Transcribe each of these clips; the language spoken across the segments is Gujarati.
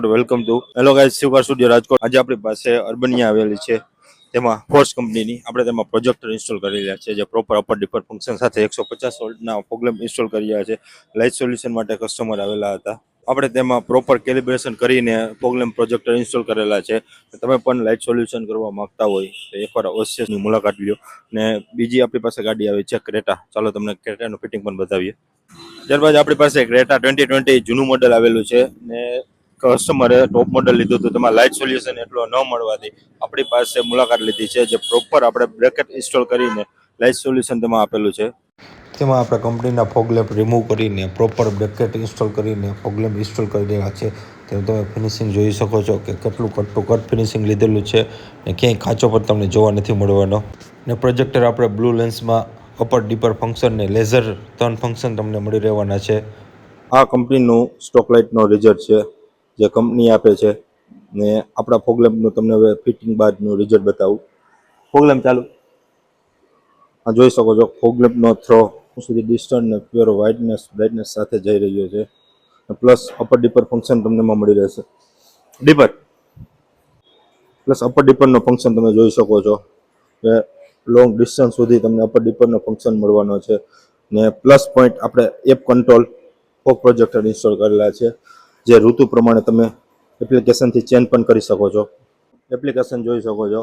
Welcome to hello guys, Shivkar studio Rajkot. આજે આપણી પાસે અર્બનિયા આવેલી છે, તેમાં ફોર્સ કંપનીની આપણે તેમાં પ્રોજેક્ટર ઇન્સ્ટોલ કરી રહ્યા છે, જે પ્રોપર અપર ડિપર ફંક્શન સાથે 150 વોલ્ટના પ્રોગ્રામ ઇન્સ્ટોલ કરી રહ્યા છે. લાઇટ સોલ્યુશન માટે કસ્ટમર આવેલા હતા. આપણે તેમાં પ્રોપર કેલિબ્રેશન કરીને પ્રોગ્રામ પ્રોજેક્ટર ઇન્સ્ટોલ કરેલા છે. તમે પણ લાઇટ સોલ્યુશન કરવા માંગતા હોય તો એકવાર અવશ્યની મુલાકાત લ્યો. ને બીજી આપણી પાસે ગાડી આવી છે ક્રેટા. ચાલો તમને ક્રેટાનું ફિટિંગ પણ બતાવીએ. ત્યારબાદ આપણી પાસે ક્રેટા 2020 જૂનું મોડેલ આવેલું છે ને કસ્ટમરે ટોપ મોડેલ લીધું હતું. તેમાં લાઇટ સોલ્યુશન એટલો ન મળવાથી આપણી પાસે મુલાકાત લીધી છે, જે પ્રોપર આપણે બ્રેકેટ ઇન્સ્ટોલ કરીને લાઇટ સોલ્યુશન તેમાં આપેલું છે. તેમાં આપણે કંપનીના ફોગ લેમ્પ રિમૂવ કરીને પ્રોપર બ્રેકેટ ઇન્સ્ટોલ કરીને ફોગ લેમ્પ ઇન્સ્ટોલ કરી રહ્યા છે. તેનું તમે ફિનિશિંગ જોઈ શકો છો કે કેટલું કટ ટુ કટ ફિનિશિંગ લીધેલું છે ને ક્યાંય ખાંચો પણ તમને જોવા નથી મળવાનો. ને પ્રોજેક્ટર આપણે બ્લુ લેન્સમાં અપર ડીપર ફંક્શન ને લેઝર 3 ફંક્શન તમને મળી રહેવાના છે. આ કંપનીનું સ્ટોક લાઇટનો રિઝલ્ટ છે, જે કંપની આપે છે. ને આપણા ફોગ લેમ્પનું તમને હવે ફિટિંગ બાદનું રિઝલ્ટ બતાવું. ફોગ લેમ્પ ચાલુ. આ જોઈ શકો છો ફોગ લેમ્પનો થ્રો સુધી ડિસ્ટન્સ ને પ્યોર વ્હાઇટનેસ બ્રાઇટનેસ સાથે જઈ રહ્યો છે. પ્લસ અપર ડીપર ફંક્શન તમને મળી રહેશે. ડીપર પ્લસ અપર ડીપરનો ફંક્શન તમે જોઈ શકો છો કે લોંગ ડિસ્ટન્સ સુધી તમને અપર ડીપરનો ફંક્શન મળવાનો છે. ને પ્લસ પોઈન્ટ આપણે app control fog projector install કરેલા છે, જે ઋતુ પ્રમાણે તમે એપ્લિકેશનથી ચેન્જ પણ કરી શકો છો. એપ્લિકેશન જોઈ શકો છો.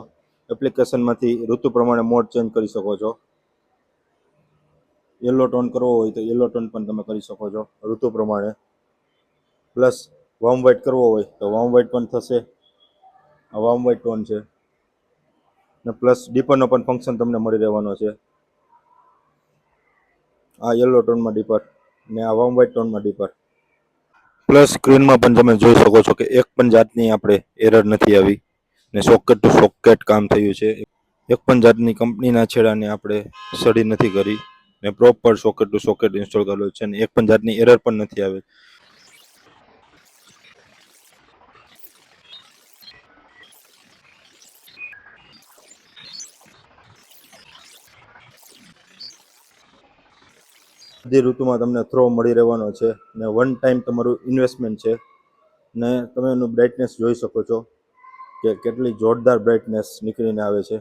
એપ્લિકેશનમાંથી ઋતુ પ્રમાણે મોડ ચેન્જ કરી શકો છો. યલો ટોન કરવો હોય તો યલો ટોન પણ તમે કરી શકો છો ઋતુ પ્રમાણે. પ્લસ વોર્મ વ્હાઇટ કરવો હોય તો વોર્મ વ્હાઇટ પણ થશે. આ વોર્મ વ્હાઇટ ટોન છે. ને પ્લસ ડીપરનો પણ ફંક્શન તમને મળી રહેવાનો છે. આ યલો ટોનમાં ડીપર ને આ વોર્મ વ્હાઇટ ટોનમાં ડીપર. પ્લસ સ્ક્રીનમાં પણ તમે જોઈ શકો છો કે એક પણ જાતની આપણે એરર નથી આવી ને સોકેટ ટુ સોકેટ કામ થયું છે. એક પણ જાતની કંપનીના છેડાને આપણે સડી નથી કરી ને proper socket to socket install કરેલું છે ને એક પણ જાતની એરર પણ નથી આવી. બધી ઋતુમાં તમને થ્રો મળી રહેવાનો છે ને વન ટાઈમ તમારું ઇન્વેસ્ટમેન્ટ છે. ને તમે એનું બ્રાઇટનેસ જોઈ શકો છો કે કેટલી જોરદાર બ્રાઇટનેસ નીકળીને આવે છે.